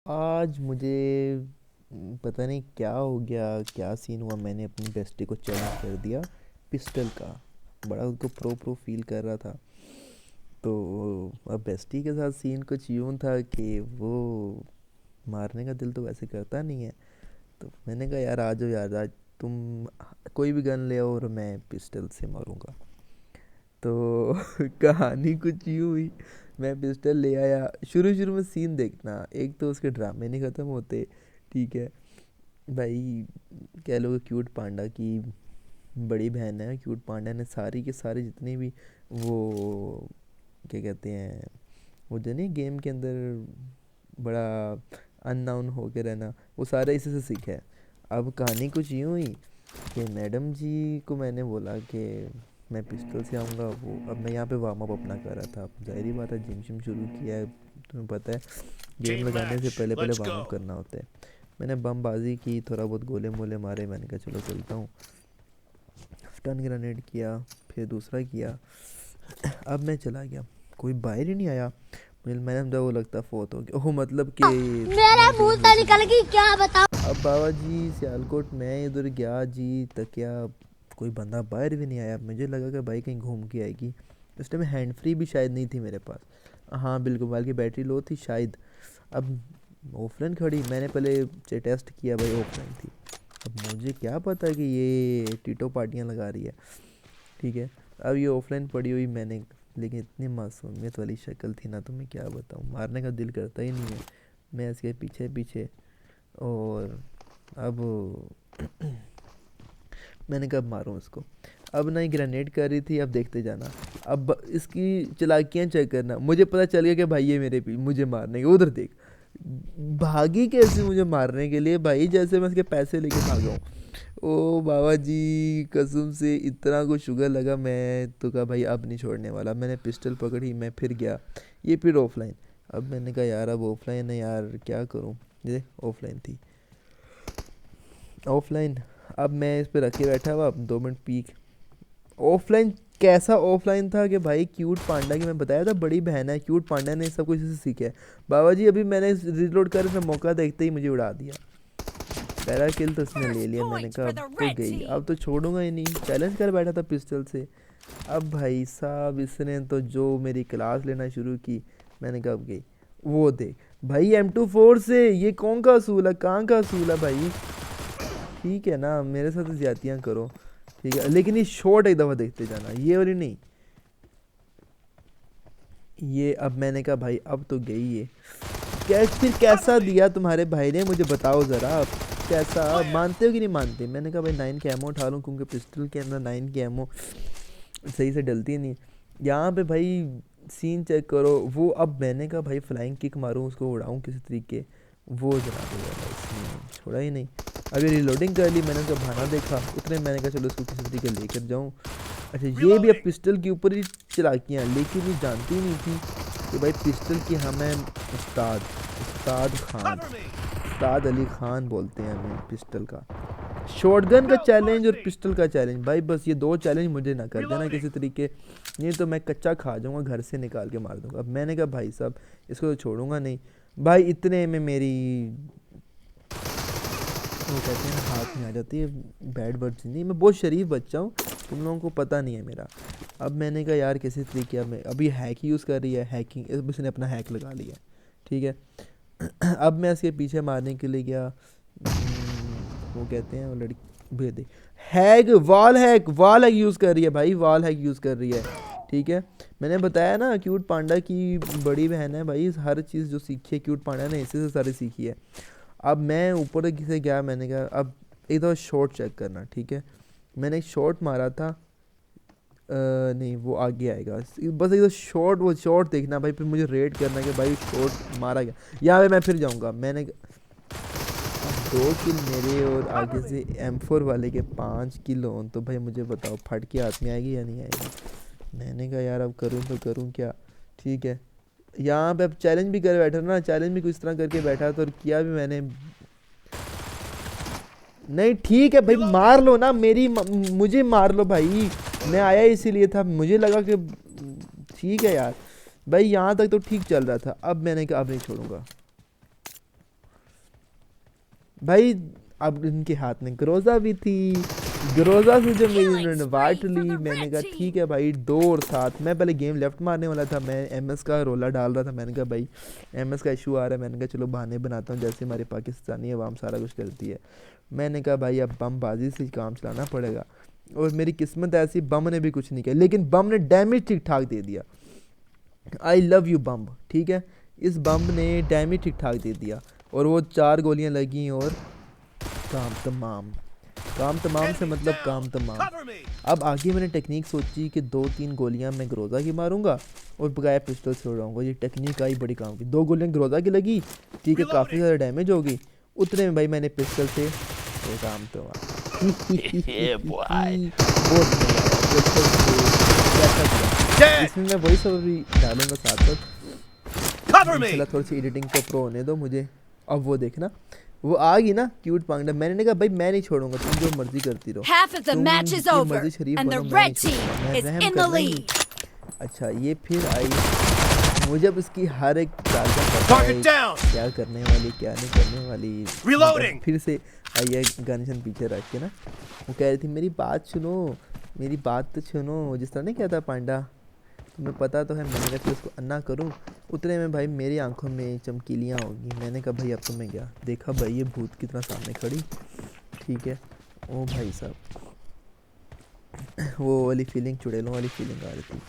आज मुझे पता नहीं क्या हो गया, क्या सीन हुआ। मैंने अपनी बेस्टी को चैलेंज कर दिया पिस्टल का। बड़ा उसको प्रो प्रो फील कर रहा था। तो अब बेस्टी के साथ सीन कुछ यूं था कि वो मारने का दिल तो वैसे करता नहीं है। तो मैंने कहा यार आ जाओ यार, आज तुम कोई भी गन ले आओ और मैं पिस्टल से मारूंगा। तो कहानी कुछ यूं हुई। मैं पिस्टल ले आया। शुरू शुरू में सीन देखना, एक तो उसके ड्रामे नहीं ख़त्म होते। ठीक है भाई। कह लो क्यूट पांडा की बड़ी बहन है, क्यूट पांडा ने सारी के सारी जितनी भी वो क्या कहते हैं, वो जो नहीं गेम के अंदर बड़ा अननाउन होके रहना, वो सारा इसी से सीखा है। अब कहानी कुछ यूँ हुई कि मैडम जी को मैंने बोला कि मैं पिस्टल से आऊँगा। वो अब मैं यहाँ पे वार्म अप अपना कर रहा था। अब ज़ाहिर ही बात है, जिम शिम शुरू किया है, तुम्हें पता है गेम Team लगाने से match, पहले पहले let's वार्म अप go. करना होता है। मैंने बमबाजी की, थोड़ा बहुत गोले मोले मारे। मैंने कहा चलो चलता हूँ। स्टन ग्रेनेड किया, फिर दूसरा किया। अब मैं चला गया, कोई बाहर ही नहीं आया। मुझे मैंने समझा वो लगता फोत हो गया। ओह मतलब कि मेरा मैं मुंह गेम से लूज़ हो निकल गया। गई क्या बताऊं। अब बाबा जी सियालकोट मैं इधर गया जी तकिया, कोई बंदा बाहर भी नहीं आया। मुझे लगा कि भाई कहीं घूम के आएगी। उस टाइम हैंड फ्री भी शायद नहीं थी मेरे पास। हाँ बिल्कुल, मोबाइल की बैटरी लो थी शायद। अब ऑफलाइन खड़ी, मैंने पहले टेस्ट किया भाई, ऑफलाइन थी। अब मुझे क्या पता कि ये टीटो पार्टियाँ लगा रही है। ठीक है। अब ये ऑफलाइन पड़ी हुई मैंने, लेकिन इतनी मासूमियत वाली शक्ल थी ना, तुम्हें क्या बताऊँ, मारने का दिल करता ही नहीं है। मैं इसके पीछे पीछे। और अब मैंने कब मारूं इसको। अब ना ही ग्रेनेड कर रही थी, अब देखते जाना। अब इसकी चालाकियाँ चेक करना। मुझे पता चल गया कि भाई ये मुझे मारने के, उधर देख भागी कैसे मुझे मारने के लिए भाई, जैसे मैं इसके पैसे लेके भागा हूँ। ओ बाबा जी, कसम से इतना कुछ शुगर लगा। मैं तो कहा भाई अब नहीं छोड़ने वाला। मैंने पिस्टल पकड़ी, मैं फिर गया। ये फिर ऑफलाइन। अब मैंने कहा यार अब ऑफलाइन है यार, क्या करूँ। ये ऑफलाइन थी, ऑफलाइन। अब मैं इस पे रखे बैठा हुआ, 2 मिनट पीक। ऑफलाइन कैसा ऑफलाइन था कि भाई क्यूट पांडा की, मैं बताया था बड़ी बहन है, क्यूट पांडा ने सब कुछ इसे सीखा है। बाबा जी अभी मैंने रिलोड कर इसने मौका देखते ही मुझे उड़ा दिया। पहला किल तो इसने ले फर्स्ट लिया। मैंने पॉइंट कहा फॉर अब द तो रेड गई, अब टीम। तो छोड़ूंगा ही नहीं। चैलेंज कर बैठा था पिस्टल से। अब भाई साहब इसने तो जो मेरी क्लास लेना शुरू की, मैंने कहा अब गई। वो देख भाई M24 से, ये कौन का असूल है, कहाँ का असूल है भाई। ठीक है ना, मेरे साथ ज्यादतियाँ करो, ठीक है, लेकिन ये शॉट एक दफ़ा देखते जाना, ये वाली नहीं। ये अब मैंने कहा भाई अब तो गई ये। फिर Cover कैसा me. दिया तुम्हारे भाई ने, मुझे बताओ ज़रा आप। कैसा, Clear. मानते हो कि नहीं मानते। मैंने कहा भाई 9 के एमओ उठा लूँ, क्योंकि पिस्टल के अंदर 9 की एमओ सही से डलती नहीं। यहाँ पे भाई सीन चेक करो। वो अब मैंने कहा भाई फ्लाइंग किक मारूँ, उसको उड़ाऊँ किसी तरीके, वो जनाब वाला इसने छोड़ा ही नहीं। अभी रिलोडिंग कर ली, मैंने उसका बहाना देखा, उतने मैंने कहा चलो इसको किसी तरीके लेकर जाऊँ। अच्छा ये भी अब Reloading. पिस्टल के ऊपर ही चलाकियाँ, लेकिन ये जानती नहीं थी कि भाई पिस्टल की हमें उस्ताद, उस्ताद खान, Cover me. उस्ताद अली खान बोलते हैं हमें पिस्टल का। शॉटगन का Help चैलेंज और Marcy. पिस्टल का चैलेंज, भाई बस ये 2 चैलेंज मुझे ना कर देना Reloading. किसी तरीके, नहीं तो मैं कच्चा खा जाऊंगा, घर से निकाल के मार दूंगा। अब मैंने कहा भाई साहब इसको तो छोड़ूंगा नहीं। भाई इतने में मेरी वो कहते हैं ना हाथ में आ जाती है बैड वर्ड्स। नहीं, मैं बहुत शरीफ बच्चा हूँ, तुम लोगों को पता नहीं है मेरा। अब मैंने कहा यार किसी तरीके, अब मैं अभी हैक यूज़ कर रही है, हैकिंग, इसने अपना हैक लगा लिया। ठीक है। अब मैं इसके पीछे मारने के लिए गया। वो कहते हैं वो लड़की भेज दे, हैक वाल हैक यूज़ कर रही है भाई, वाल हैक यूज़ कर रही है। ठीक है। मैंने बताया ना क्यूट पांडा की बड़ी बहन है भाई, हर चीज़ जो सीखी है क्यूट पांडा ने इसी से सारी सीखी है। अब मैं ऊपर से गया, मैंने कहा अब एक दफ़ा शॉट चेक करना। ठीक है। मैंने एक शॉट मारा था, नहीं वो आगे आएगा, बस एक शॉट, वो शॉट देखना भाई, फिर मुझे रेट करना कि भाई शॉट मारा गया। यहाँ पे मैं फिर जाऊँगा। मैंने अब 2 किल मेरे, और Cover आगे me. से M4 वाले के 5 किल हों, तो भाई मुझे बताओ फट के हाथ में आएगी या नहीं आएगी। मैंने कहा यार अब करूँ तो करूँ क्या। ठीक है। यहाँ पे अब चैलेंज भी कर बैठा ना, चैलेंज भी कुछ तरह करके बैठा तो, और किया भी मैंने। नहीं ठीक है भाई, मार Reloading. लो ना मुझे मार लो भाई, मैं आया इसीलिए था, मुझे लगा कि ठीक है यार। भाई यहाँ तक तो ठीक चल रहा था, अब मैंने कहा अब नहीं छोड़ूंगा। भाई अब इनके हाथ में ग्रोजा भी थी, ग्रोजा से जो मेरी इन्होंने वाट ली, मैंने कहा ठीक है भाई 2 और 7। मैं पहले गेम लेफ्ट मारने वाला था, मैं एमएस का रोला डाल रहा था, मैंने कहा भाई एमएस का इशू आ रहा है, मैंने कहा चलो बहाने बनाता हूँ जैसे हमारे पाकिस्तानी अवाम सारा कुछ करती है। मैंने कहा भाई अब बमबाजी से काम चलाना पड़ेगा, और मेरी किस्मत ऐसी, बम ने भी कुछ नहीं किया, लेकिन बम ने डैमेज ठीक ठाक दे दिया। आई लव यू बम, ठीक है, इस बम ने डैमेज ठीक ठाक दे दिया, और वो 4 गोलियां लगी और काम तमाम। काम तमाम से मतलब काम तमाम। अब आगे मैंने टेक्निक सोची कि 2-3 गोलियां मैं ग्रोजा की मारूंगा और बगैर पिस्टल से उड़ाऊंगा। ये टेक्निक आई बड़ी काम की। 2 गोलियां ग्रोजा की लगी, ठीक है, काफ़ी ज़्यादा डैमेज होगी। उतने में भाई मैंने पिस्टल से तो काम तमाम। बहुत मजा आया पिस्टल से, कैसा किया। इसमें मैं वही सब भी डालूंगा साथ साथ। इंशाल्लाह थोड़ी सी एडिटिंग को प्रो होने दो मुझे। अब वो देखना, वो आ गई ना क्यूट पांगड़ा, मैंने कहा भाई मैं नहीं छोड़ूंगा, तुम जो मर्जी करती रहो, तुम मर्जी शरीफ बनो, मैं नहीं छोड़ूंगा, मैं रहम करना ही। अच्छा ये फिर आई, मुझे अब इसकी हर एक चाल का पता है क्या करने वाली क्या नहीं करने वाली। फिर से आई है गन पीछे रख के ना, वो कह रही थी मेरी बात सुनो, मेरी बात तो सुनो, जिस तरह नहीं कहता पांडा, तुम्हें पता तो है। मैंने कहा फिर उसको अन्ना करूँ, उतने में भाई मेरी आंखों में चमकीलियाँ होगी। मैंने कहा भाई अब तो मैं गया, देखा भाई ये भूत कितना सामने खड़ी, ठीक है। ओ भाई साहब वो वाली फीलिंग, चुड़ैलों वाली फीलिंग आ रही थी।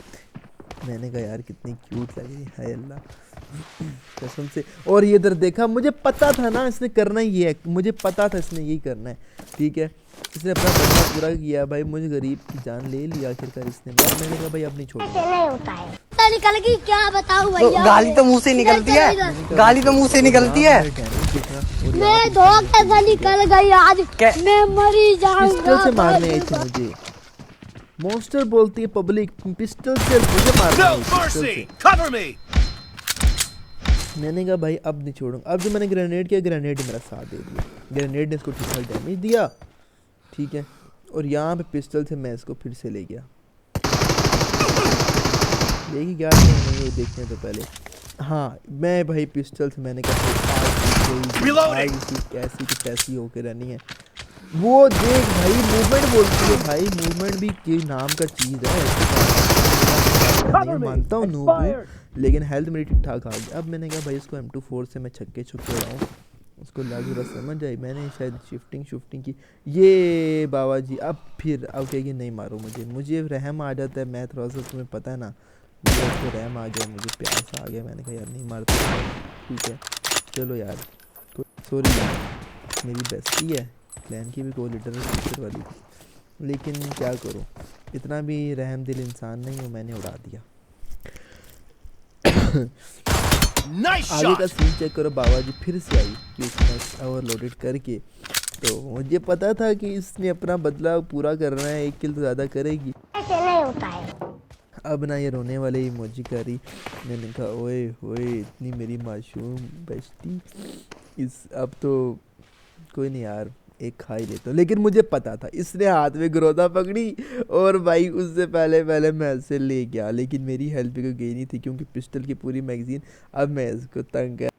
मैंने कहा यार कितनी क्यूट लग रही है अल्लाह कसम से। और ये इधर देखा, मुझे पता था ना इसने करना ही है, मुझे पता था इसने यही करना है, ठीक है। इसने अपना बदला पूरा किया भाई, मुझे गरीब की जान ले लिया आखिरकार इसने। मैंने कहा भाई अब नहीं छोड़ूंगा। निकल गई क्या बताऊं भैया, गाली तो मुंह से निकलती है, गाली तो मुंह से निकलती है। मैं धोखे से निकल गई आज, मैं मरी जाऊंगा। पिस्टल से मारने आई थी मुझे, मॉन्स्टर बोलती है पब्लिक, पिस्टल से मुझे मारना है, पिस्टल से। मैंने कहा भाई अब नहीं छोड़ूंगा। अब जो मैंने ग्रेनेड किया, ग्रेनेड ने मेरा साथ दे दिया, ग्रेनेड ने इसको ठीक ठाक डैमेज दिया, ठीक है। और यहाँ पे पिस्टल से मैं इसको फिर से ले गया, लेकिन क्या नहीं वो देखने तो पहले। हाँ मैं भाई पिस्टल से मैंने कहा कैसी की कैसी होके रहनी है। वो देख भाई मूवमेंट बोलती है, भाई मूवमेंट भी के नाम का चीज़ है। नहीं मानता हूँ नूब हूँ, लेकिन हेल्थ मेरी ठीक ठाक आ गई। अब मैंने कहा भाई इसको M24 से मैं छक्के उड़ाऊँ, उसको लाजूरा समझ आई। मैंने शायद शिफ्टिंग की, ये बाबा जी अब फिर अब कहेगी नहीं मारो मुझे रहम आ जाता है। मैं थोड़ा सा तुम्हें पता है ना, मुझे उसको रहम आ गया, मुझे प्यास आ गया। मैंने कहा यार नहीं मारता, ठीक है चलो यार, सॉरी मेरी बेस्टी है, प्लान की भी कोई लीडर वाली, लेकिन क्या करूँ, इतना भी रहम दिल इंसान नहीं हूँ, मैंने उड़ा दिया। आगे का सीन चेक करो, बाबा जी फिर से आई कि उसने ओवरलोडेड करके। तो मुझे पता था कि इसने अपना बदला पूरा करना है, 1 किल तो ज़्यादा करेगी। ऐसे नहीं होता है। अब ना ये रोने वाले इमोजी करी, मैंने कहा ओए होए इतनी मेरी मासूम बेस्टी, इस अब तो कोई नहीं यार एक खा ही लेता हूँ। लेकिन मुझे पता था इसने हाथ में ग्रोदा पकड़ी और भाई उससे पहले मैं इससे ले गया, लेकिन मेरी हेल्प भी गई नहीं थी क्योंकि पिस्टल की पूरी मैगजीन। अब मैं इसको तंग कर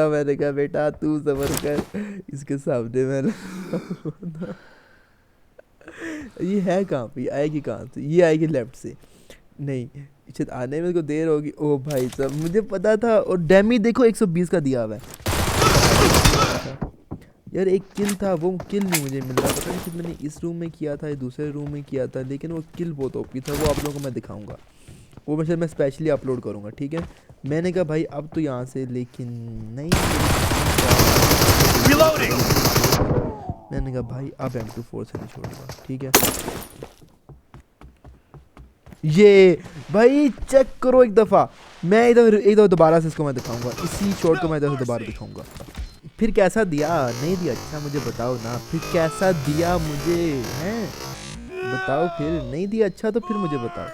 मैंने कहा बेटा तू सबर कर, इसके सामने मैंने ये है कहाँ पे, आएगी कहाँ से, ये आएगी लेफ्ट से, नहीं शायद आने में को देर होगी। ओ भाई साहब मुझे पता था, और डैमेज देखो 120 का दिया हुआ है यार। 1 किल था, वो किल नहीं मुझे मिल रहा, पता नहीं शायद मैंने इस रूम में किया था, दूसरे रूम में किया था, लेकिन वो किल बहुत ओपी था। वो आप लोगों को मैं दिखाऊंगा, वो मैं शायद मैं स्पेशली अपलोड करूँगा, ठीक है। मैंने कहा भाई अब तो यहाँ से, लेकिन नहीं, मैंने कहा भाई अब M24 से नहीं छोड़ूंगा, ठीक है। ये भाई चेक करो एक दफ़ा, मैं एक दफ़ा दोबारा से इसको मैं दिखाऊंगा, इसी शॉट को मैं इधर से दोबारा दिखाऊंगा। फिर कैसा दिया, नहीं दिया अच्छा मुझे बताओ ना, फिर कैसा दिया मुझे हैं बताओ, फिर नहीं दिया अच्छा तो फिर मुझे बताओ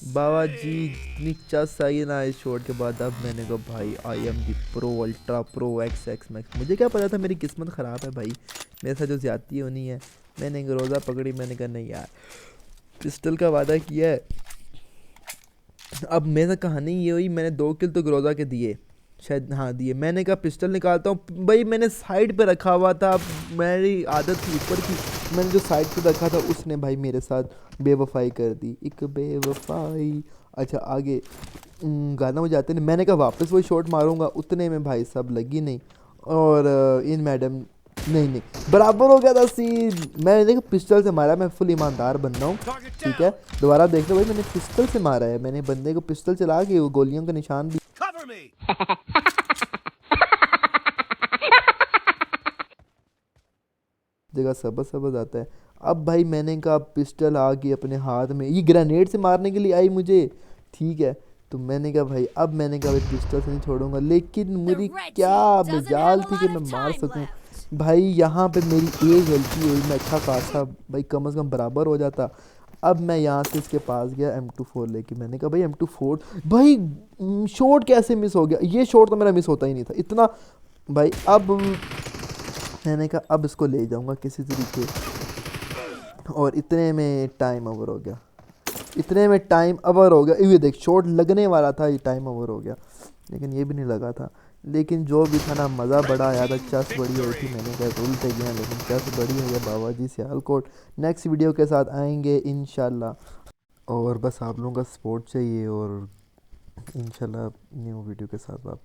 बाबा जी। नीचा सही ना इस शॉट के बाद। अब मैंने कहा भाई I am the pro ultra pro XX max. मुझे क्या पता था मेरी किस्मत ख़राब है भाई, मेरे साथ जो ज़्यादती होनी है। मैंने ग्रोजा पकड़ी, मैंने कहा नहीं यार पिस्टल का वादा किया है, अब मेरा कहानी ये हुई, मैंने 2 किल तो ग्रोजा के दिए, शायद हाँ दिए। मैंने कहा पिस्टल निकालता हूँ भाई, मैंने साइड पे रखा हुआ था, मेरी आदत थी ऊपर की, मैंने जो साइड पे रखा था उसने भाई मेरे साथ बेवफाई कर दी, एक बेवफाई। अच्छा आगे गाना बजाते नहीं, मैंने कहा वापस वही शॉट मारूंगा, उतने में भाई साहब लगी नहीं, और इन मैडम नहीं नहीं बराबर हो गया था सीन। मैंने देखा पिस्टल से मारा, मैं फुल ईमानदार बन रहा हूँ, ठीक है। दोबारा देख लो भाई, मैंने पिस्टल से मारा है, मैंने बंदे को पिस्टल चला के वो गोलियों का निशान भी जगह सबज सबज आता है। अब भाई मैंने कहा पिस्टल आ गई अपने हाथ में, ये ग्रेनेड से मारने के लिए आई मुझे, ठीक है। तो मैंने कहा भाई, अब मैंने कहा भाई पिस्टल से नहीं छोड़ूंगा, लेकिन मेरी क्या मजाल थी कि मैं मार सकूं भाई। यहाँ पे मेरी एक गलती हुई, मैं अच्छा खासा भाई कम से कम बराबर हो जाता। अब मैं यहाँ से इसके पास गया M24 लेके, मैंने कहा भाई M24 भाई, शॉट कैसे मिस हो गया, ये शॉट तो मेरा मिस होता ही नहीं था इतना भाई। अब मैंने कहा अब इसको ले जाऊंगा किसी तरीके, और इतने में टाइम ओवर हो गया, इतने में टाइम ओवर हो गया। ये देख शॉट लगने वाला था, ये टाइम ओवर हो गया, लेकिन ये भी नहीं लगा था। लेकिन जो भी था ना, मज़ा बड़ा आया था, चस बड़ी हुई थी, मैंने कहा रूल पे गया लेकिन चस बड़ी हुई है बाबा जी सियालकोट। नेक्स्ट वीडियो के साथ आएंगे इंशाल्लाह, और बस आप लोगों का सपोर्ट चाहिए, और इंशाल्लाह न्यू वीडियो के साथ आप